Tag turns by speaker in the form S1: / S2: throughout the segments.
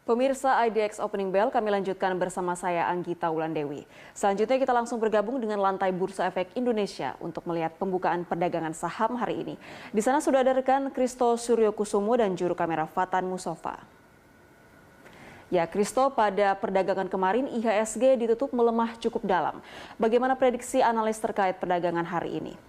S1: Pemirsa IDX Opening Bell, kami lanjutkan bersama saya Anggita Wulandewi. Selanjutnya kita langsung bergabung dengan lantai Bursa Efek Indonesia untuk melihat pembukaan perdagangan saham hari ini. Di sana sudah ada rekan Kristo Suryokusumo dan juru kamera Fatan Musofa. Ya, Kristo, pada perdagangan kemarin IHSG ditutup melemah cukup dalam. Bagaimana prediksi analis terkait perdagangan hari ini?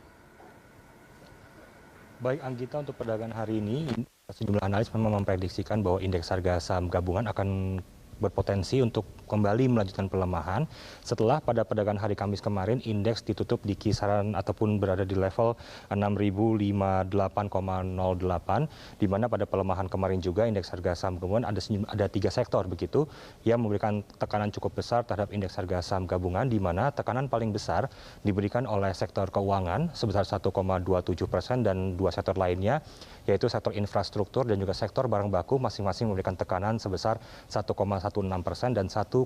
S2: Baik Anggita, untuk perdagangan hari ini, sejumlah analis memang memprediksikan bahwa indeks harga saham gabungan akan berpotensi untuk kembali melanjutkan pelemahan setelah pada perdagangan hari Kamis kemarin indeks ditutup di kisaran ataupun berada di level 6.058,08, di mana pada pelemahan kemarin juga indeks harga saham gabungan ada 3 sektor begitu yang memberikan tekanan cukup besar terhadap indeks harga saham gabungan, di mana tekanan paling besar diberikan oleh sektor keuangan sebesar 1,27% dan 2 sektor lainnya yaitu sektor infrastruktur dan juga sektor barang baku masing-masing memberikan tekanan sebesar 1,16% dan 1,15%.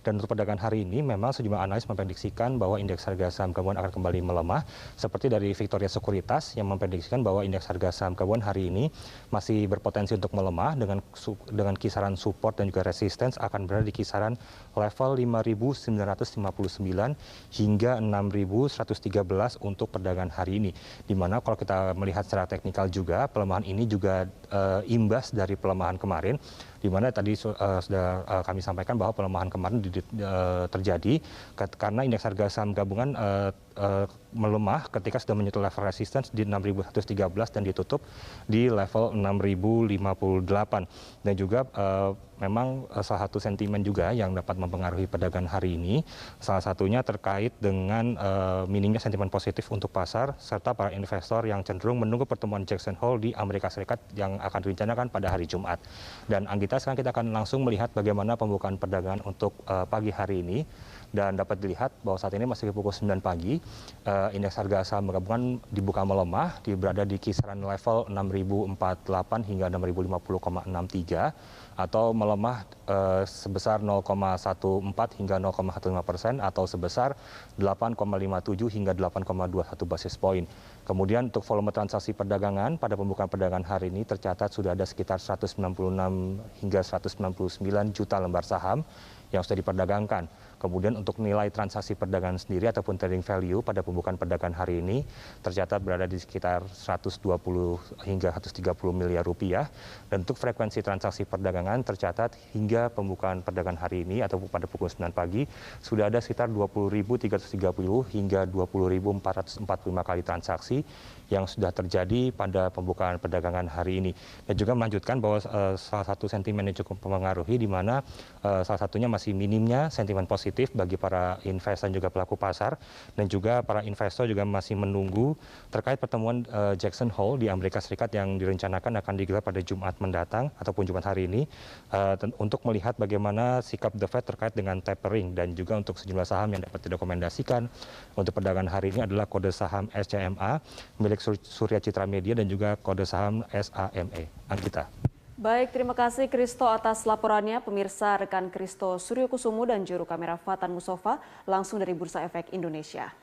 S2: Dan untuk perdagangan hari ini memang sejumlah analis memprediksikan bahwa indeks harga saham gabungan akan kembali melemah, seperti dari Victoria Sekuritas yang memprediksikan bahwa indeks harga saham gabungan hari ini masih berpotensi untuk melemah dengan kisaran support dan juga resistance akan berada di kisaran level 5.959 hingga 6.113 untuk perdagangan hari ini. Di mana kalau kita melihat secara teknikal juga pelemahan ini juga imbas dari pelemahan kemarin, di mana tadi sudah kami sampaikan bahwa pelemahan kemarin terjadi karena indeks harga saham gabungan melemah ketika sudah menyentuh level resistance di 6.113 dan ditutup di level 6.058. Dan juga memang salah satu sentimen juga yang dapat mempengaruhi perdagangan hari ini, salah satunya terkait dengan minimnya sentimen positif untuk pasar serta para investor yang cenderung menunggu pertemuan Jackson Hole di Amerika Serikat yang akan direncanakan pada hari Jumat. Dan Anggita, sekarang kita akan langsung melihat bagaimana pembukaan perdagangan untuk pagi hari ini. Dan dapat dilihat bahwa saat ini masih pukul 9 pagi, indeks harga saham gabungan dibuka melemah, berada di kisaran level 6.048 hingga 6.050,63 atau melemah sebesar 0,14 hingga 0,15% atau sebesar 8,57 hingga 8,21 basis poin. Kemudian untuk volume transaksi perdagangan pada pembukaan perdagangan hari ini tercatat sudah ada sekitar 196 hingga 199 juta lembar saham yang sudah diperdagangkan. Kemudian untuk nilai transaksi perdagangan sendiri ataupun trading value pada pembukaan perdagangan hari ini tercatat berada di sekitar 120 hingga 130 miliar rupiah. Dan untuk frekuensi transaksi perdagangan tercatat hingga pembukaan perdagangan hari ini atau pada pukul 9 pagi sudah ada sekitar 20.330 hingga 20.445 kali transaksi yang sudah terjadi pada pembukaan perdagangan hari ini. Dan juga melanjutkan bahwa salah satu sentimen yang cukup mempengaruhi, di mana salah satunya masih minimnya sentimen positif bagi para investor dan juga pelaku pasar, dan juga para investor juga masih menunggu terkait pertemuan Jackson Hole di Amerika Serikat yang direncanakan akan digelar pada Jumat mendatang ataupun Jumat hari ini untuk melihat bagaimana sikap The Fed terkait dengan tapering. Dan juga untuk sejumlah saham yang dapat direkomendasikan untuk perdagangan hari ini adalah kode saham SCMA milik Surya Citra Media dan juga kode saham SAME. Anggita.
S1: Baik, terima kasih Kristo atas laporannya. Pemirsa, rekan Kristo Suryokusumo dan juru kamera Fatan Musofa langsung dari Bursa Efek Indonesia.